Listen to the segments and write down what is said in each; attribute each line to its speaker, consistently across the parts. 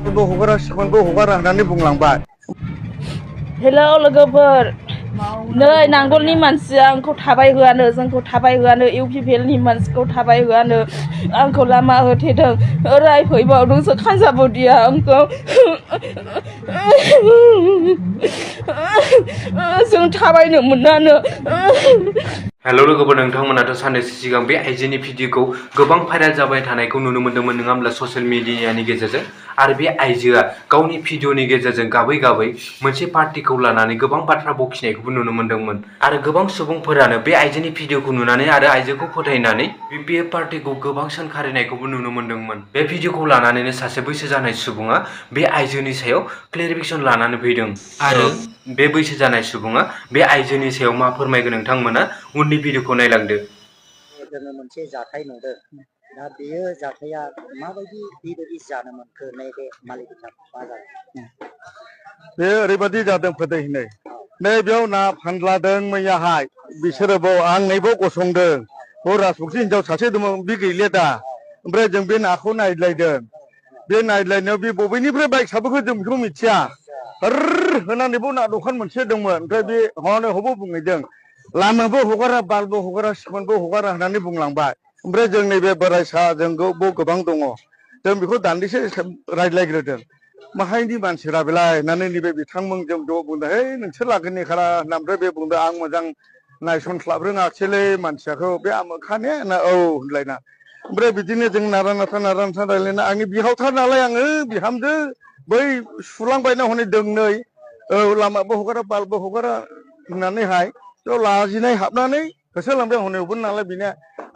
Speaker 1: हगारा सिमोनबो हगारा होननानै बुंलांबाय।
Speaker 2: हेलौ लोगोफोर, नै नांगलनि मानसिया आंखौ थाबाय होआनो, जोंखौ थाबाय होआनो, इउपिपिएलनि मानसिखौ थाबाय होआनो, आंखौ लामा होथेदों, ओरै फैबावदोंसो खानसाबुदिया आंखौ जों थाबायनो मोनानो।
Speaker 3: हेल' लोगोफोर, नोंथांमोनाथ' साननैसो सिगां बे आइजोनि भिडिअखौ गोबां भाइरेल जाबाय थानायखौ नुनो मोन्दोंमोन नङा होमब्ला ससियेल मिडियानि गेजेरजों। आरो बे आइजोआ गावनि भिडिअनि गेजेरजों गाबै गाबै मोनसे पार्टिखौ लानानै गोबां बाथ्रा बखिनायखौबो नुनो मोन्दोंमोन। आरो गोबां सुबुंफोरानो बे आइजोनि भिडिअखौ नुनानै आरो आइजोखौ फोथायनानै बे पार्टिखौ गोबां सोंखारिनायखौबो नुनो मोन्दोंमोन। बे भिडिअखौ लानानैनो सासे बैसो जानाय सुबुङा बे आइजोनि सायाव क्लेरिफिकेसन लानानै फैदों। आरो बे बैसो जानाय सुबुङा बे आइजोनि सायाव मा फोरमायगोन नोंथांमोना उननि भिडिअखौ नायलांदो।
Speaker 4: जोङो मोनसे जाथाय नुदों। दा बेयो जाथाया माबायदि बेबायदि जानो मोनखो नैबे मालिकथा बाजार
Speaker 1: बे ओरैबायदि जादों फोथायनाय। नै बेयाव ना फानलादों मैयाहाय बिसोरो बाव आं नैबाव गसंदों। राजबंसि हिनजाव सासे दंमोन, बे गैले दा। ओमफ्राय जों बे नाखौ नायलायदों। बे नायलायनायाव बे बबेनिफ्राय बाइक साबोखो जों बेखौ मिथिया। होनानै बाव ना दखान मोनसे दंमोन। ओमफ्राय बे हनै हबाव बुंहैदों, लामाबो हगारा, बालबो हगारा, सिमोनबो हगारा होननानै बुंलांबाय। ओमफ्राय जों नैबे बोराय साहाजों गोबां दङ। जों बेखौ दान्दिसे रायज्लायग्रोदों। माहायनि मानसिरा बेलाय होननानै नैबे बिथांमोनजों ज' बुंदों, है नोंसोर लागोननि खारा होनना। ओमफ्राय बे बुंदों, आं मोजां नायसनस्लाब रोङाखिसैलै मानसियाखौ, बे आमोखाने होनना औ होनलायना। ओमफ्राय बिदिनो जों नारा नाथा रायज्लायना, आंनि बिहावथार नालाय आङो बिहामजो, बै सुलांबायना हनै दोंनै, औ लामाबो हगारा, बालबो हगारा होननानैहाय बेयाव लाजिनाय हाबनानै होसोलांबाय हनै नालाय बेनो।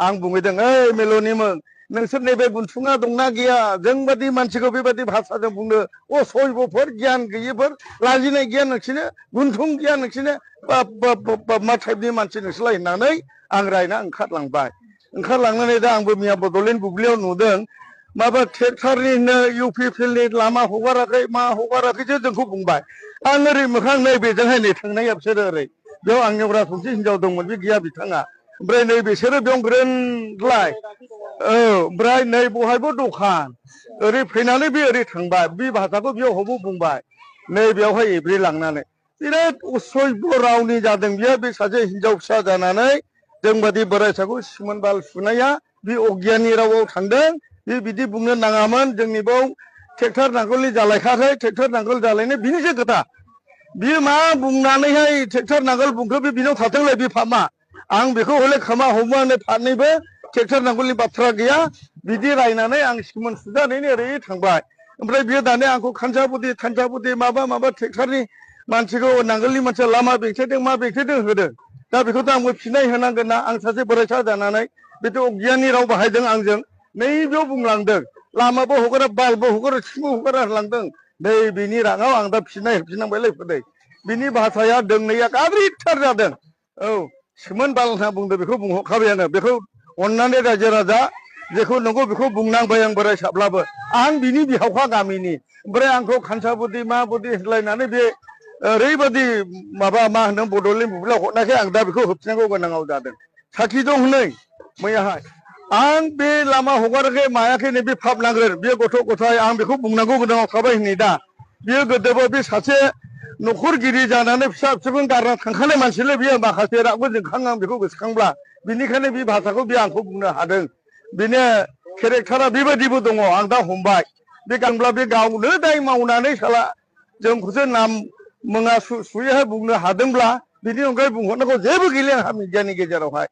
Speaker 1: आं बुंहैदों, ओइ मेल'निमोन, नोंसोर नैबे गुन्थुङा दंना गैया? जोंबादि मानसिखौ बेबादि भाषाजों बुंनो असभ्यफोर, गियान गैयिफोर, लाजिनाय गैया नोंसिनो, गुन्थुं गैया नोंसिनो, मा टाइपनि मानसि नोंसोरलाय होननानै आं रायना ओंखारलांबाय। ओंखारलांनानै दा आंबो मैया बड'लेण्ड बुब्लियाव नुदों, माबा ट्रेक्टरनिनो इउपिपिएलनि लामा हगाराखै, मा हगाराखैसो जोंखौ बुंबाय। आं ओरै मोखां नै बेजोंहाय नै थांनाया बिसोरो ओरै। बेयाव आंनियाव राजबंसि हिनजाव दंमोन, बे गैया बिथाङा। ओमफ्राय नै बिसोरो बेयाव ग्रोनलाय, औ ओमफ्राय नै बहायबो दखान। ओरै फैनानै बे ओरै थांबाय, बे भाषाखौ बेयाव हबाव बुंबाय। नै बेयावहाय एब्रेलांनानै बिराद असभ्य रावनि जादों बियो। बे सासे हिनजाव फिसा जानानै जोंबादि बोरायसाखौ सिमोन बाल सुनाया बे अगियाननि रावाव थांदों। बे बिदि बुंनो नाङामोन। जोंनि बाव ट्रेक्टर नांगोलनि जालायखासै, ट्रेक्टर नांगोल जालायनाय बिनिसो खोथा। बियो मा बुंनानैहाय ट्रेक्टर नांगोल बुंखो, बे बिनाव थाथोंलाय बे फामा। आं बेखौ हले खोमा हमो, फारनैबो ट्रेक्टर नांगोलनि बाथ्रा गैया। बिदि रायनानै आं सिमोन सुजानानै ओरै थांबाय। ओमफ्राय बियो दाने आंखौ खानसाबुदि माबा ट्रेक्टरनि मानसिखौ, नांगोलनि मानसिया लामा बेंथेदों, मा बेंथेदों होदों। दा बेखौथ' आंबो फिनाय होनांगोन ना। आं सासे बोरायसा जानानै बेथ' अगियाननि राव बाहायदों आंजों। नैबेयाव बुंलांदों, लामाबो हगारा, बालबो हगारा, सिमबो हगारा होनलांदों। नै बिनि रागाव आं दा फिनाय होफिननांबायलै फोदै। बिनि भाषाया दोंनैया गाज्रिथार जादों। औ सिमोन बाल होनना बुंदों, बेखौ बुंहरखाबायानो। बेखौ अननानै रायजो राजा जेखौ नंगौ बेखौ बुंनांबाय आं बोरायसाब्लाबो। आं बिनि बिहावखा गामिनि। ओमफ्राय आंखौ खानसाबुदि मा बुदि होनलायनानै बे ओरैबायदि माबा मा होनो बड'लेण्ड बुब्लियाव हरनायखाय आं दा बेखौ होबथिनांगौ गोनाङाव जादों। साखि दं हनै मैयाहाय। आं बे लामा हगाराखै मायाखै नै बे फाप नांगोन, बे गथ' गथाय आं बेखौ बुंनांगौ गोनाङाव थाबाय हनै दा। बियो गोदोबो बे सासे न'खरगिरि जानानै फिसा फिसौखौ गारना थांखानाय मानसिलै बियो। माखासे रागबो जोंखाङो आं बेखौ गोसोखांब्ला। बिनिखायनो बे भाषाखौ बे आंखौ बुंनो हादों। बेनो केरेक्टारा बेबायदिबो दङ, आं दा हमबाय। बे गानब्ला बे गावनो दाय मावनानै साला जोंखौसो नाम मुङा सुयैहाय बुंनो हादोंब्ला, बिनि अनगायै बुंहरनांगौ जेबो गैलिया आंहा मिडियानि गेजेरावहाय।